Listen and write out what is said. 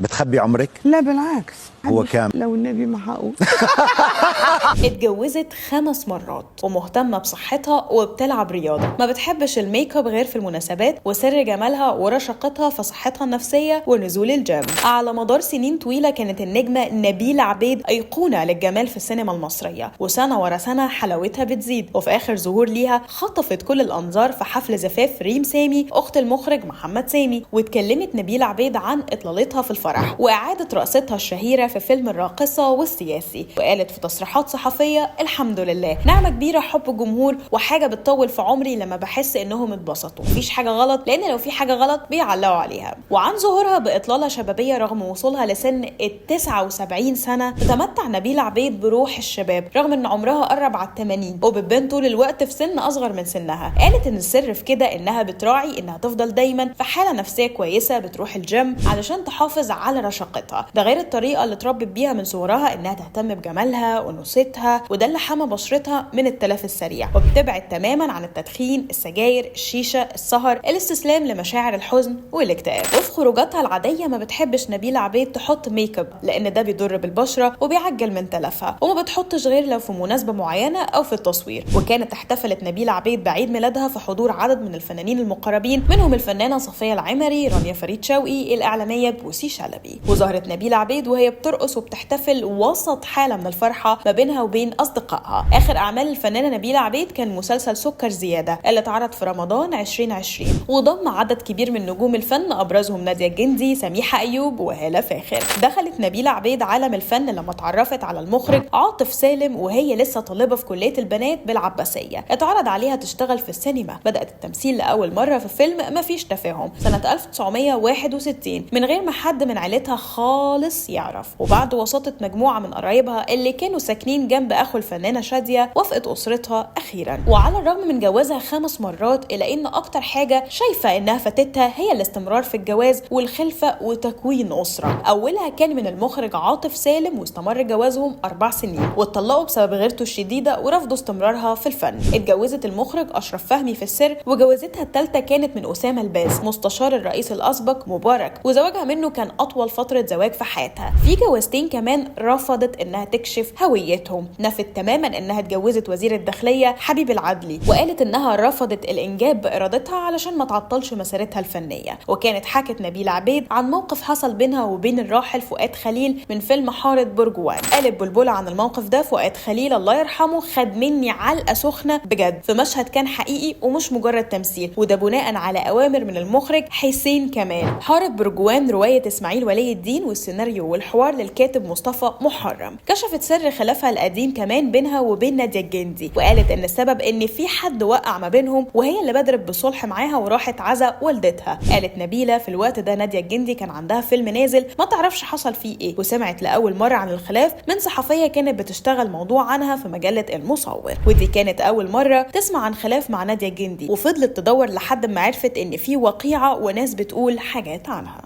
بتخبي عمرك؟ لا بالعكس. هو كام؟ لو النبي ما هقول. اتجوزت 5 مرات ومهتمة بصحتها وبتلعب رياضة، ما بتحبش الميك اب غير في المناسبات، وسر جمالها ورشاقتها في صحتها النفسية ونزول الجيم. على مدار سنين طويلة كانت النجمة نبيلة عبيد أيقونة للجمال في السينما المصرية، وسنة ورا سنة حلاوتها بتزيد، وفي آخر ظهور ليها خطفت كل الأنظار في حفل زفاف ريم سامي أخت المخرج محمد سامي. واتكلمت نبيلة عبيد عن إطلالتها في الفرح وإعادة رقصتها الشهيرة في فيلم الراقصة والسياسي، وقالت في تصريحات صحفية: الحمد لله، نعمة كبيرة حب الجمهور وحاجة بتطول في عمري لما بحس انهم اتبسطوا، مفيش حاجة غلط، لان لو في حاجة غلط بيعلقوا عليها. وعن ظهورها بإطلالة شبابية رغم وصولها لسن 79 سنة، تتمتع نبيلة عبيد بروح الشباب رغم ان عمرها قرب على 80، وبتبان طول الوقت في سن اصغر من سنها. قالت ان السر في كده انها بتراعي انها تفضل دايما في حالة نفسية كويسة، بتروح الجيم علشان تحافظ على رشاقتها، ده غير الطريقة اللي اتربت بيها من صغرها انها تهتم بجمالها ونوستها، وده اللي حمى بشرتها من التلف السريع، وبتبعد تماما عن التدخين، السجاير، الشيشه، السهر، الاستسلام لمشاعر الحزن والاكتئاب. وفي خروجاتها العاديه ما بتحبش نبيلة عبيد تحط ميك اب لان ده بيضر بالبشره وبيعجل من تلفها، وما بتحطش غير لو في مناسبه معينه او في التصوير. وكانت احتفلت نبيلة عبيد بعيد ميلادها في حضور عدد من الفنانين المقربين، منهم الفنانه صفيه العمري، رانيا فريد شوقي، الاعلاميه بوسي شلبي. وظهرت نبيلة عبيد وهي بترقص وبتحتفل وسط حاله من الفرحه ما بينها وبين اصدقائها. اخر اعمال الفنانه نبيلة عبيد كان مسلسل سكر زياده اللي اتعرض في رمضان 2020، وضم عدد كبير من نجوم الفن ابرزهم نادية الجندي، سميحه ايوب، وهالة فاخر. دخلت نبيلة عبيد عالم الفن لما اتعرفت على المخرج عاطف سالم وهي لسه طالبه في كليه البنات بالعباسيه. اتعرض عليها تشتغل في السينما، بدات التمثيل لاول مره في فيلم مفيش تفاهم سنه 1961 من غير ما حد من عيلتها خالص يعرف، وبعد وساطه مجموعه من قرايبها اللي كانوا ساكنين جنب اخو الفنانه شاديه وافقت اسرتها اخيرا. وعلى الرغم من جوازها 5 مرات الا ان اكتر حاجه شايفه انها فاتتها هي الاستمرار في الجواز والخلفه وتكوين اسره. اولها كان من المخرج عاطف سالم، واستمر جوازهم 4 سنين، واتطلقوا بسبب غيرته الشديده ورفضوا استمرارها في الفن. اتجوزت المخرج اشرف فهمي في السر، وجوازتها الثالثه كانت من اسامه الباز مستشار الرئيس الاسبق مبارك، وزواجها منه كان اطول فتره زواج في حياتها. في جوازتين كمان رفضت انها تكشف هويتهم، نفت تماما انها اتجوزت وزير الداخليه حبيب العدلي، وقالت انها رفضت الانجاب بارادتها علشان ما تعطلش مسيرتها الفنيه. وكانت حكت نبيلة عبيد عن موقف حصل بينها وبين الراحل فؤاد خليل من فيلم حارة برجوان. قالت بلبلة عن الموقف ده: فؤاد خليل الله يرحمه خد مني علقه سخنه بجد في مشهد كان حقيقي ومش مجرد تمثيل، وده بناء على اوامر من المخرج حسين كمال. حارة برجوان روايه اسماعيل ولي الدين، والسيناريو والحوار للكاتب مصطفى محرم. كشفت سر خلافها القديم كمان بينها وبين نادية الجندي، وقالت ان السبب ان في حد وقع ما بينهم، وهي اللي بدرت بصلح معاها وراحت عزا والدتها. قالت نبيلة في الوقت ده نادية الجندي كان عندها فيلم نازل ما تعرفش حصل فيه ايه، وسمعت لاول مره عن الخلاف من صحفيه كانت بتشتغل موضوع عنها في مجله المصور، ودي كانت اول مره تسمع عن خلاف مع نادية الجندي، وفضلت تدور لحد ما عرفت ان في وقيعه وناس بتقول حاجات عنها.